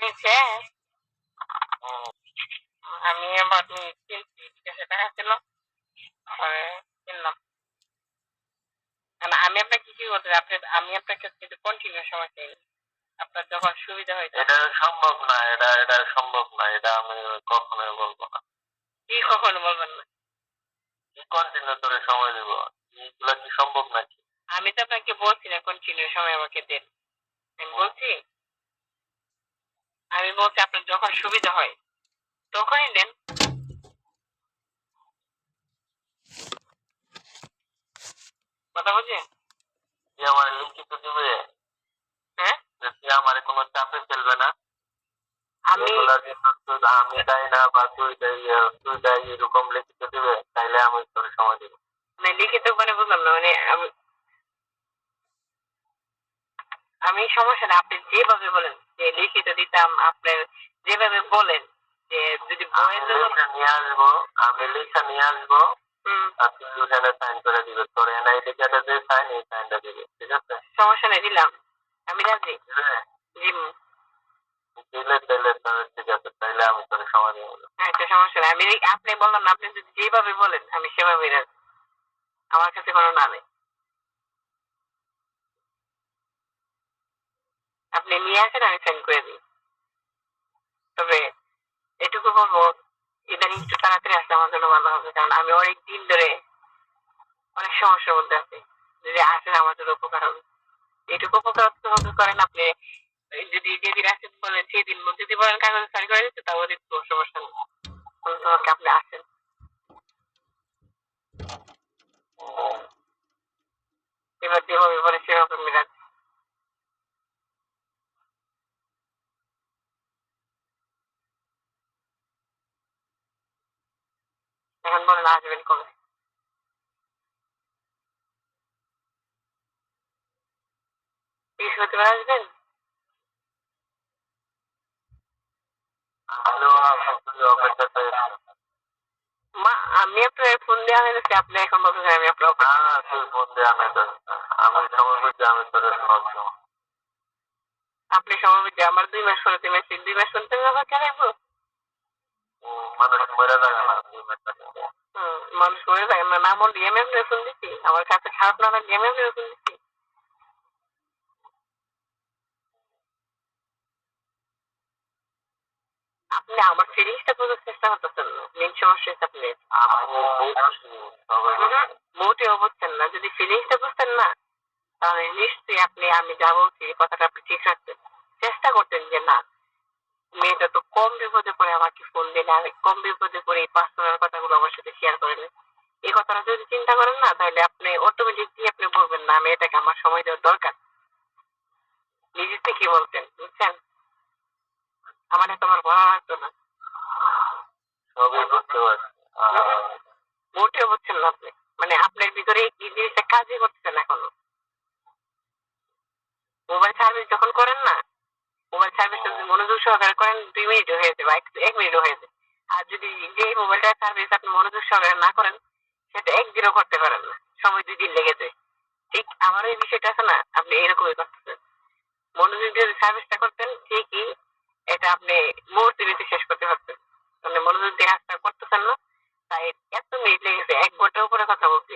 হয়েছে। আমি আবার কিনছি, ঠিক আছে, টাকা ছিল পরে কিনলাম। আমি আপনাকে কি বলতে আমি আপনাকে কিন্তু কন্টিনিউ সময় চাই, আপনার যখন সুবিধা হয়। এটা সম্ভব না, এটা সম্ভব না, এটা আমি কখনোই বলবো না। কি কখনো বলবেন না? কি কন্টিনিউ করে সময় দিব? এগুলা কি সম্ভব নাকি? আমি তো আপনাকে বলছি না কন্টিনিউ সময় আমাকে দেন, আমি বলছি আপনার যখন সুবিধা হয় তখনই দেন। কথা বলছি তুই আমার লিখিত দিবে? হ্যাঁ, তুই আমার কোনো চাপে ফেলবে না? আমি আমি দেয় না বা তুই দেয় এরকম লিখিত দিবে, তাইলে আমি তোর সময় দিব। মানে লিখিত মানে বুঝলাম না, মানে আমি সমস্যা না, আপনি যেভাবে বলেন যে লিখিত দিতাম, আপনার যেভাবে বলেন যে যদি নিয়ে আসবো, আমি লিখা নিয়ে আসবো, আর তুই ওখানে সাইন করে দিবে, তোর এনআইডি কার্ডে যে সাইন, এই সাইনটা দিবে, ঠিক আছে? সমস্যা নেই, দিলাম, আমি রাজি। জি দিলে তাইলে ঠিক আছে, তাইলে আমি তোর সময় দিয়ে বলবো। আচ্ছা, সমস্যা নেই, আমি আপনি বললাম না, আপনি যদি যেভাবে বলেন আমি সেভাবেই রাজি, আমার কাছে কোনো না নেই। আপনি নিয়ে আসেন, আমি সাইন করে দিই। তবে এটুকু বলবো, ইদানিং একটু তাড়াতাড়ি আসলে আমার জন্য ভালো হবে, কারণ আমি অনেক দিন ধরে অনেক সমস্যার মধ্যে আছি। যদি আসেন আমার জন্য উপকার হবে। এটুকু উপকার করেন আপনি, যদি যেদিন আসেন বলেন সেদিন, যদি বলেন কাগজে সাইন করে দিতে, তাও দিতে সমস্যা নেই, তোমাকে আপনি আসেন। এবার যেভাবে বলে সেভাবে আমি রাখছি। এখন বলেন আসবেন কবে? বৃহস্পতিবার আসবেন? মা, আমি আপনার ফোন দেওয়া হয়ে গেছে, আপনি এখন বলতেছেন আমি আপনার ফোন দেওয়া নাই, আমি সময় বুঝছি, আমি তোর আপনি সময় বুঝছি আমার 2 মাস পরে 2 মাস শুনতে যাবো কেন? মানুষ মরে যাবে না, মানুষ মরে যাবে না, না মন ডিএমএম ফোন দিচ্ছি, আমার কাছে খারাপ না লাগে ডিএমএম ফোন দিচ্ছি। আপনি আমার ফিলিংসটা বোঝার চেষ্টা করতেছেন না, মেন সমস্যা হচ্ছে আপনি মোটেও বুঝছেন না। যদি ফিলিংসটা বুঝতেন না, তাহলে নিশ্চয়ই আপনি আমি যা বলছি কথাটা আপনি ঠিক রাখতেন, চেষ্টা করতেন যে না, মেয়েটা তো কম বিপদে পড়ে আমাকে ফোন দিলে, আমি কম বিপদে পড়ে এই পার্সোনাল কথাগুলো আমার সাথে শেয়ার করেন। এই কথাটা যদি চিন্তা করেন না, তাহলে আপনি অটোমেটিকলি আপনি বলবেন না, আমি এটাকে আমার সময় দেওয়ার দরকার। নিজের থেকে বলতেন, বুঝছেন? আমার তোমার ভালো লাগতো না, সবই বুঝতে পারছি, মোটেও বুঝছেন না আপনি। মানে আপনার ভিতরে এই জিনিসটা কাজই করতেছে না এখনো। মোবাইল সার্ভিস যখন করেন না, মোবাইল সার্ভিসটা যদি মনোযোগ সহকারে করেন 2 মিনিটও হয়ে যাবে, 1 মিনিটও হয়ে যায়। আর যদি যে মোবাইলটার সার্ভিস আপনি মনোযোগ সহকারে না করেন, সেটা একদিনও করতে পারেন না, সময় 2 দিন লেগে যায়। ঠিক আমার এই বিষয়টা আছে না, আপনি এরকমই করতেছেন। মনোযোগ দিয়ে সার্ভিসটা করতেন ঠিকই, এটা আপনি মুহূর্তের ভিতরে শেষ করতে পারতেন। আপনি মনোযোগ দিয়ে কাজটা করতেছেন না, তাই এত মিনিট লেগেছে। 1 ঘন্টার উপরে কথা বলছি,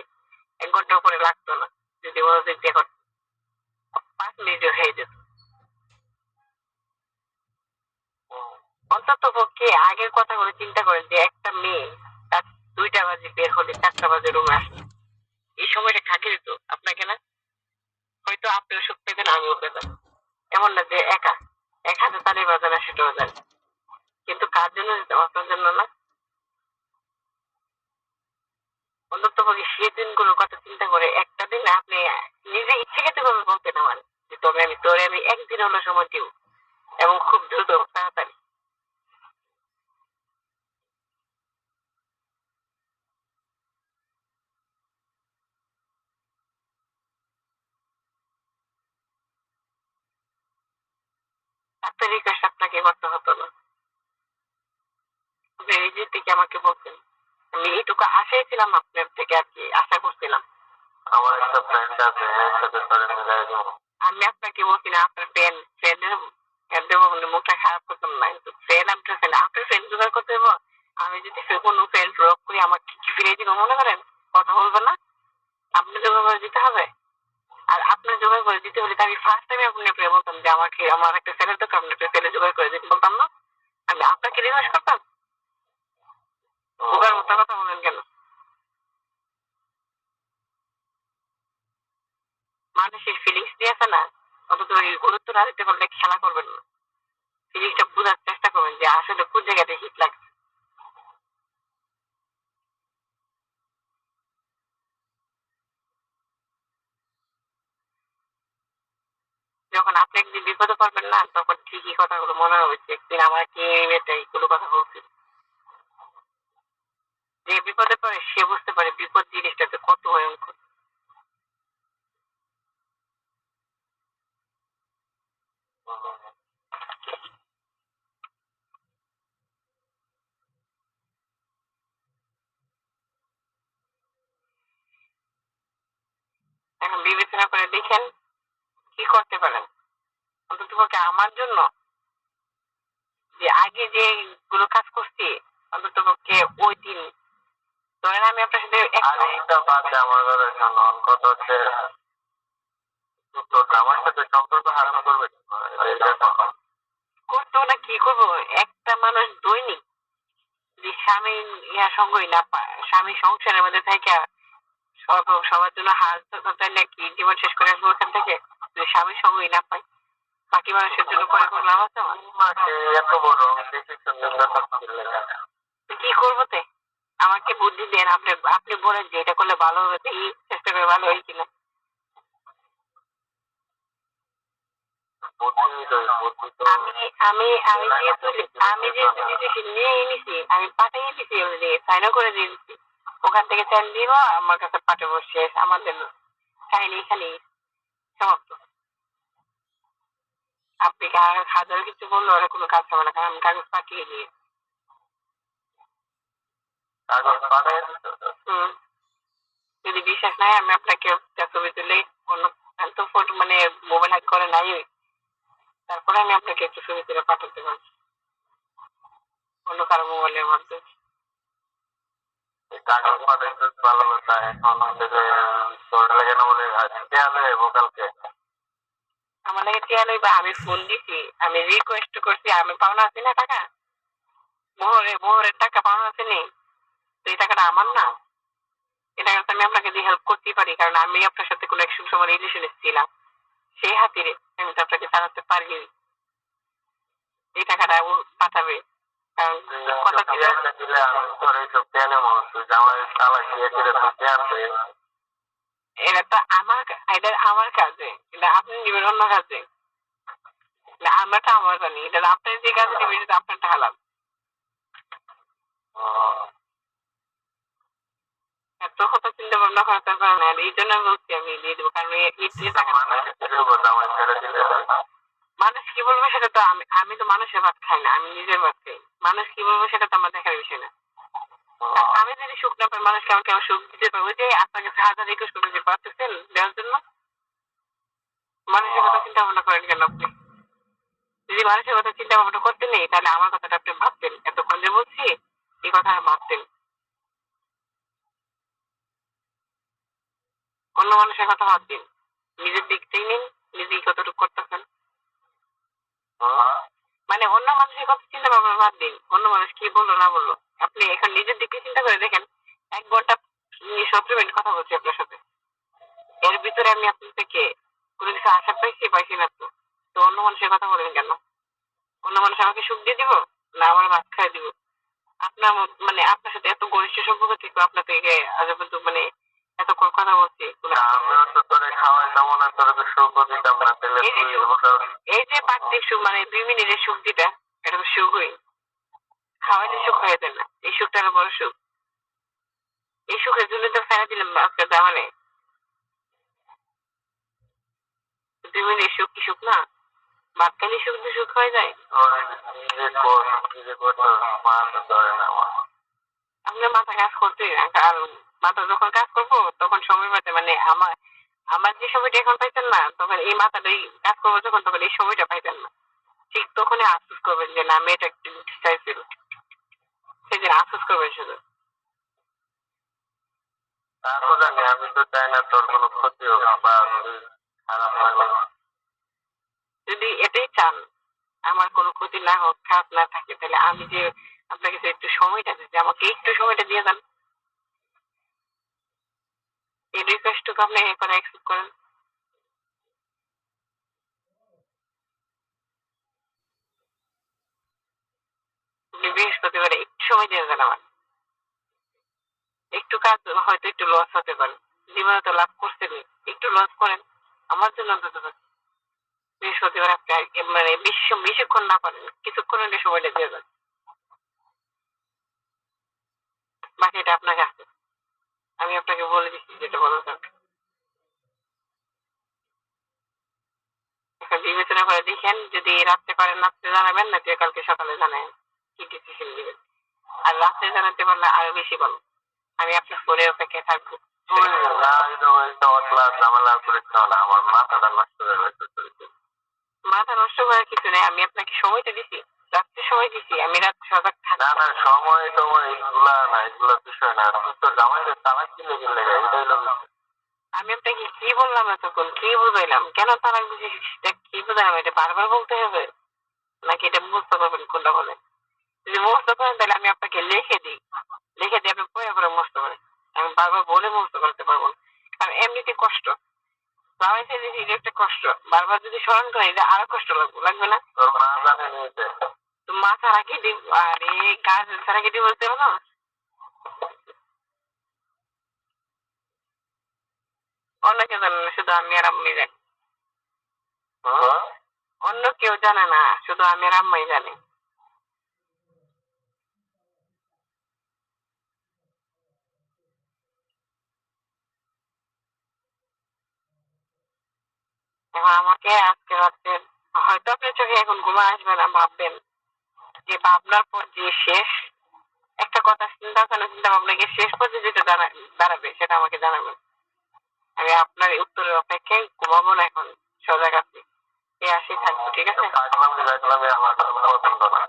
1 ঘন্টার উপরে লাগতো না যদি মনোযোগ দিয়ে করতেন, 5 মিনিটে হয়ে যেত। অন্তত পক্ষে আগের কথাগুলো চিন্তা করেন যে একটা মেয়ে তার 2টা বাজে বের হলে 4টা বাজে রুমে আসে, এই সময়টা কাকে দিত? আপনাকে না? হয়তো আপনিও সুখ পেতেন, আমিও পেতাম। এমন না যে একা এক হাতে তালি বাজে না, সেটাও জানি, কিন্তু কার জন্য দিতাম? আপনার জন্য না? অন্তত পক্ষে সেই দিনগুলোর কথা চিন্তা করে একটা দিন আপনি নিজে ইচ্ছাকৃত ভাবে বলতেন আমার যে তবে আমি তোরে আমি একদিন হলো সময় দিব, এবং খুব দ্রুত, তাড়াতাড়ি। আপনার রিকোয়েস্ট আপনাকে করতে হতো না, আপনি নিজের থেকে আমাকে বলতেন। আমি এইটুকু আশাই ছিলাম আপনার থেকে, আর কি আশা করছিলাম। আমার একটা ফ্রেন্ড আছে, এর সাথে তোরে মিলাই দেবো। আমি আপনাকে বলছি না আপনার ফ্রেন্ডের দেবো মানে মুখটা খারাপ করতাম না, কিন্তু ফ্রেন্ড আপনার ফ্রেন্ড জোগাড় করতে দেবো। আমি যদি কোনো ফ্রেন্ড ড্রপ করি আমাকে কি ফিরিয়ে দিব মনে করেন? কথা বলবো না? আপনি জোগাড় করে দিতে হবে। আর আপনার জোগাড় করে দিতে হলে আমি ফার্স্ট টাইমে আপনাকে বলতাম যে আমাকে আমার একটা ছেলের দরকার, আপনি একটা ছেলে জোগাড় করে দিতে বলতাম না? আমি আপনাকে রিকোয়েস্ট করতাম। বোকার মতো কথা বলেন কেন? মানুষের ফিলিংস দিয়ে আছে না, অন্তত ওই গুরুত্ব না দিতে পারলে খেলা করবেন না। ফিলিংসটা বোঝার চেষ্টা করবেন যে আসলে কোন জায়গাতে হিট লাগছে। যখন আপনি একদিন বিপদে পড়বেন না, তখন ঠিকই কথাগুলো মনে হবে যে একদিন আমাকে এই মেয়েটা এইগুলো কথা বলছে। যে বিপদে পড়ে সে বুঝতে পারে বিপদ জিনিসটাতে কত ভয়ঙ্কর। এখন বিবেচনা করে দেখেন কি করতে পারেন। অন্তত পক্ষে আমার জন্য যে আগে যে গুলো কাজ করছি, অন্তত পক্ষে ওই দিন ধরেন আমি আপনার সাথে আমার কথা হচ্ছে আমার সাথে সম্পর্ক হারানো করবে করতো না, কি করবো? একটা মানুষ দৈনিক যে স্বামী সঙ্গই না পায়, স্বামী সংসারের মধ্যে থেকে সবার জন্য হাল তাই নাকি জীবন শেষ করে আসবো ওখান থেকে, যদি স্বামী সঙ্গই না পায় বাকি মানুষের জন্য করে কোনো লাভ আছে আমার? এত বড় কি করবো তে? আমাকে বুদ্ধি দেন, আপনি আপনি বলেন যে এটা করলে ভালো হবে, এই চেষ্টা করে ভালো হয় কিনা। আমি আমি আমি যেহেতু আমি যেহেতু ডিসিশন নিয়ে নিছি, আমি পাঠিয়ে দিছি অলরেডি, সাইনও করে দিয়ে দিচ্ছি। ওখান থেকে সাইন দিব, আমার কাছে পাঠাবো, শেষ। আমাদের সাইন এখানেই সমাপ্ত। আপনি হাজার কিছু বললো ওরা কোনো কাজ হবে না, কারণ আমি কাগজ পাঠিয়ে দিয়ে কাগজ পাঠিয়ে যদি বিশ্বাস নাই আমি আপনাকে ছবি তুলে অন্য তো ফটো মানে মোবাইল হ্যাক করে নাই, তারপরে আমি আপনাকে একটু ছবি তুলে পাঠাতে পারি অন্য কারো মোবাইলের মাধ্যমে। কাগজ পাঠাইতে ভালো কথা, এখন তোর লাগে না বলে আজকে আলে ভোকালকে আমার লাগে টিয়া লইবা। আমি ফোন দিছি, আমি রিকোয়েস্ট করছি, আমি পাওনা আছি না টাকা, মোহরের টাকা পাওনা আছে নেই, তো এই টাকাটা আমার না। এটা আমি আপনাকে দিয়ে হেল্প করতেই পারি, কারণ আমি আপনার সাথে কোনো এক সময় রিলেশনে ছিলাম, সেই হাতিরে আমি তো আপনাকে জানাতে পারি এই টাকাটা ও পাঠাবে। কারণ কথা ছিল এটা তো আমার, এটা আমার কাজে, এটা আপনি নেবেন অন্য কাজে, আমারটা আমার জানি, এটা আপনার যে কাজে নেবেন এটা আপনারটা হালাল। এত কথা চিন্তা ভাবনা করতে পারেন না, এই জন্য বলছি আমি দিয়ে দেবো, কারণ মানুষ কি বলবে সেটা তো আমি তো মানুষের ভাত খাই না, আমি নিজের ভাত খাই। মানুষ কি বলবে সেটা তো আমার দেখার বিষয় না। আমি যদি সুখ না পাই, মানুষকে আমাকে আমার সুখ দিতে পারবো, যে আপনাকে হাজার রিকোয়েস্ট করতে যে পারতেছেন দেওয়ার জন্য। মানুষের কথা চিন্তা ভাবনা করেন কেন আপনি? যদি মানুষের কথা চিন্তা ভাবনা করতে নেই, তাহলে আমার কথাটা আপনি ভাবতেন, এতক্ষণ যে বলছি এই কথা ভাবতেন। অন্য মানুষের কথা ভাব দিন, নিজের দিকটাই নিন, নিজেই কতটুকু করতেছেন। মানে অন্য মানুষের কথা চিন্তা ভাবনা বাদ দিন, অন্য মানুষ কি বললো না বললো, আপনি এখন নিজের দিকে চিন্তা করে দেখেন। 1 ঘন্টা 17 মিনিট কথা বলছি আপনার সাথে, এর ভিতরে আমি আপনার থেকে কোনো কিছু আশা পাইছি না তো। তো অন্য মানুষের কথা বলেন কেন? অন্য মানুষ আমাকে সুখ দিয়ে দিব না আমার ভাত খাই দিব? আপনার মানে আপনার সাথে এত ঘনিষ্ঠ সম্পর্ক থেকে আপনার থেকে আজ পর্যন্ত মানে এত কথা বলছি, এই যে পার্থিব সুখ মানে 2 মিনিটের সুখ, যেটা এটা তো সুখই, খাওয়াইলে সুখ হয়ে যায় না, এই সুখটা আরো বড় সুখ। এই সুখের জন্য তো ফেরা দিলাম আজকে মানে 2 মিনিটের সুখ কি সুখ না? ভাত খাইলে সুখ দিয়ে সুখ হয়ে যায়? আপনার মাথা কাজ করতে, আর মাথা যখন কাজ করবো তখন সময় পাতে, মানে আমার আমার যে সময়টা এখন পাইতেন না, তখন এই মাথাটাই কাজ করবো যখন, তখন এই সময়টা পাইতেন না। ঠিক তখনই আফসোস করবেন যে না মেয়েটা একটু চাইছিল, সেদিন আফসোস করবেন শুধু। তা তো জানি, আমি তো চাই না তোর কোনো ক্ষতি হোক বা তুই খারাপ লাগে। যদি এটাই চান আমার কোনো ক্ষতি না হোক, খারাপ না থাকে, তাহলে আমি যে আপনাকে যে একটু সময়টা দিচ্ছি, আমাকে একটু সময়টা দিয়ে দেন। এই রিকোয়েস্টটুকু আপনি এখন অ্যাকসেপ্ট করেন। আপনি বৃহস্পতিবারে একটু সময় দিয়ে দেন আমার। একটু কাজ হয়তো একটু লস হতে পারে, জীবনে তো লাভ করছেন, একটু লস করেন আমার জন্য অন্তত। বৃহস্পতিবার আপনি মানে বেশিক্ষণ না পারেন, কিছুক্ষণ হলে সময়টা দিয়ে দেন, বাকিটা আপনার কাছে। আমি আপনাকে বলে দিচ্ছি যেটা বলার দরকার। এখন বিবেচনা করে দেখেন, যদি রাত্রে পারেন রাত্রে জানাবেন, না কালকে সকালে জানাবেন কি ডিসিশন দিবেন। আর রাত্রে জানাতে পারলে আরো বেশি ভালো, আমি আপনার ফোনের অপেক্ষায় থাকবো। তুই না ওই অটলা ঝামেলা করিস না, আমার মাথাটা নষ্ট হয়ে গেছে। মাথা নষ্ট করার কিছু নেই, আমি আপনাকে সময়টা দিছি, রাত্রে সময় দিছি, আমি রাত্রে সজাগ থাকবো। না না, সময় টময় এগুলা না, এগুলা বিষয় না, তুই তো জামাইদের তালাক দিলে গেলে এটাই হলো বিষয়। আমি আপনাকে কি বললাম এতক্ষণ, কি বুঝাইলাম, কেন তালাক দিছি সেটা কি বুঝাইলাম, এটা বারবার বলতে হবে নাকি এটা মুখস্থ করবেন কোনটা বলেন? যদি মুখস্থ করেন তাহলে আমি আপনাকে লিখে দিই, লিখে দিয়ে আপনি পরে পরে মুখস্থ করেন। আমি বারবার বলে মুখস্থ করতে পারবো না, কারণ এমনিতে কষ্ট, জামাই ছেলে এটা একটা কষ্ট, বারবার যদি স্মরণ করেন এটা আরো কষ্ট লাগবে না? তোর মা জানে নিতে তো মা ছাড়া কি দিব, আর এই কাজ ছাড়া কি দিব বলতে না? অন্য কেউ জানে না, শুধু আমি আর আম্মাই জানি। অন্য কেউ জানে না, শুধু আমি আর আম্মাই জানি। এখন আমাকে আজকে রাত্রে হয়তো আপনার চোখে এখন ঘুমা আসবে না, ভাববেন যে ভাবনার পর যে শেষ একটা কথা চিন্তা করেন, চিন্তা ভাবনাকে শেষ পর্যন্ত যেটা দাঁড়াবে সেটা আমাকে জানাবেন। আমি আপনার উত্তরের অপেক্ষায় ঘুমাবো না, এখন সজাগ আছি, এই আসি থাকবো, ঠিক আছে? আমার পছন্দ না।